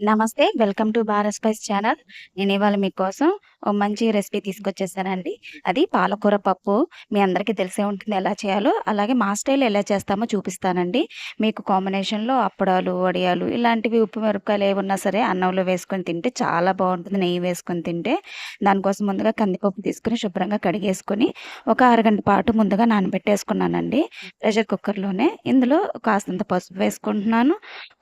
నమస్తే. Welcome to Bharat spice channel. నేను ఇవాళ మీకోసం ఓ మంచి రెసిపీ తీసుకొచ్చేసానండి. అది పాలకూర పప్పు. మీ అందరికీ తెలిసే ఉంటుంది ఎలా చేయాలో. అలాగే మా స్టైల్‌లో ఎలా చేస్తామో చూపిస్తానండి. మీకు కాంబినేషన్‌లో అప్పడాలు, వడియాలు ఇలాంటివి ఉప్పు మిరపకాయలు ఏవున్నా సరే అన్నంలో వేసుకొని తింటే చాలా బావుంటుంది. నెయ్యి వేసుకొని తింటే. దానికోసం ముందుగా కందిపప్పు తీసుకొని శుభ్రంగా కడిగేసుకొని ఒక అరగంట పాటు ముందుగా నానబెట్టేసుకున్నానండి. ప్రెషర్ కుక్కర్‌లోనే. ఇందులో కాస్తంత పసుపు వేసుకుంటున్నాను.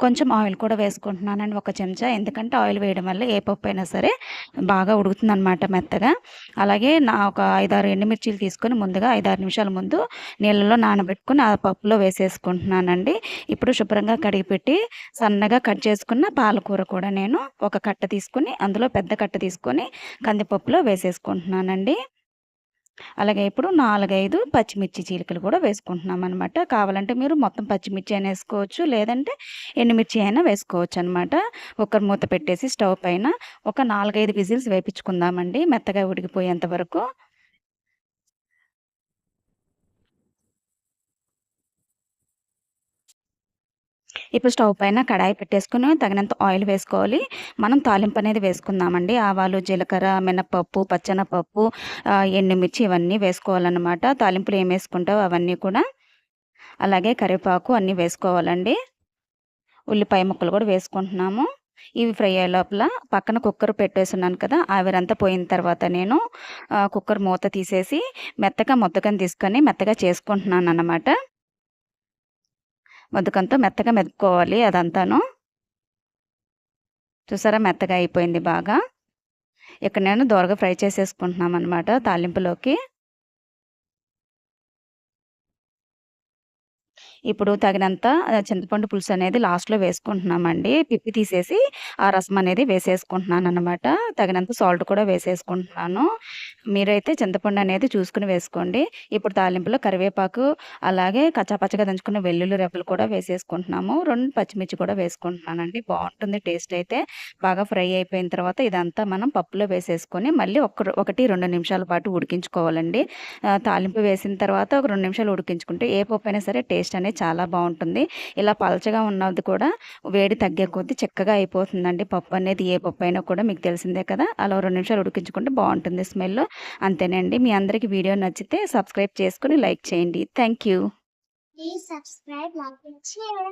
కొంచెం ఆయిల్ కూడా వేసుకుంటున్నానండి ఒక చెంచా. ఎందుకంటే ఆయిల్ వేయడం వల్ల ఏ పప్పైనా సరే బాగా ఉడుకుతుందనమాట మెత్తగా. అలాగే ఒక 5, 6 ఎండుమిర్చీలు తీసుకొని ముందుగా 5, 6 నిమిషాల ముందు నీళ్ళలో నానబెట్టుకొని ఆ పప్పులో వేసేసుకుంటున్నానండి. ఇప్పుడు శుభ్రంగా కడిగిపెట్టి సన్నగా కట్ చేసుకున్న పాలకూర కూడా నేను ఒక కట్ట తీసుకొని అందులో పెద్ద కట్ట తీసుకొని కందిపప్పులో వేసేసుకుంటున్నానండి. అలాగే ఇప్పుడు 4, 5 పచ్చిమిర్చి చీలికలు కూడా వేసుకుంటున్నామనమాట. కావాలంటే మీరు మొత్తం పచ్చిమిర్చి అయినా ఏసుకోవచ్చు. లేదంటే ఎండుమిర్చి అయినా వేసుకోవచ్చనమాట. కుక్కర్ మూత పెట్టేసి స్టవ్ పైన ఒక 4, 5 విజిల్స్ వేపించుకుందామండి మెత్తగా ఉడికిపోయేంత వరకు. ఇప్పుడు స్టవ్ పైన కడాయి పెట్టేసుకొని తగినంత ఆయిల్ వేసుకోవాలి. మనం తాలింపనేది వేసుకుందామండి. ఆవాలు, జీలకర్ర, మినపప్పు, పచ్చెనపప్పు, ఎండుమిర్చి ఇవన్నీ వేసుకోవాలనమాట. తాలింపులో ఏమేసుకుంటావో అవన్నీ కూడా. అలాగే కరివేపాకు అన్నీ వేసుకోవాలండి. ఉల్లిపాయ ముక్కలు కూడా వేసుకుంటున్నాము. ఇవి ఫ్రై అయ్యే లోపల పక్కన కుక్కర్ పెట్టేసున్నాను కదా! ఆవిరంతా పోయిన తర్వాత నేను కుక్కర్ మూత తీసేసి మెత్తగా ముద్దకం తీసుకొని మెత్తగా చేసుకుంటున్నాననమాట. ముద్దకంతో మెత్తగా మెదుపుకోవాలి అదంతాను. చూసారా మెత్తగా అయిపోయింది బాగా. ఇక్కడ నేను దోరగా ఫ్రై చేసేసుకుంటున్నామనమాట తాలింపులోకి. ఇప్పుడు తగినంత చింతపండు పులుసనేది లాస్ట్‌లో వేసుకుంటున్నామండి. పిప్పి తీసేసి ఆ రసం అనేది వేసేసుకుంటున్నాననమాట. తగినంత సాల్ట్ కూడా వేసేసుకుంటున్నాను. మీరైతే చింతపండు అనేది చూసుకొని వేసుకోండి. ఇప్పుడు తాలింపులో కరివేపాకు, అలాగే కచ్చాపచ్చాగా దంచుకున్న వెల్లుల్లి రెబ్బలు కూడా వేసేసుకుంటున్నాము. 2 పచ్చిమిర్చి కూడా వేసుకుంటున్నానండి. బావుంటుంది టేస్ట్ అయితే. బాగా ఫ్రై అయిపోయిన తర్వాత ఇదంతా మనం పప్పులో వేసేసుకొని మళ్ళీ 1, 2 నిమిషాల పాటు ఉడికించుకోవాలండి. తాలింపు వేసిన తర్వాత ఒక 2 నిమిషాలు ఉడికించుకుంటే ఏ పప్పైనా సరే టేస్ట్ అనేది చాలా బావుంటుంది. ఇలా పలచగా ఉన్నది కూడా వేడి తగ్గే కొద్దీ చిక్కగా అయిపోతుందండి పప్పు అనేది. ఏ పప్పైనా కూడా మీకు తెలిసిందే కదా! అలా 2 నిమిషాలు ఉడికించుకుంటే బావుంటుంది స్మెల్. అంతేనండి. మీ అందరికి వీడియో నచ్చితే సబ్స్క్రైబ్ చేసుకొని లైక్ చేయండి. Thank you. Please subscribe, like, and share.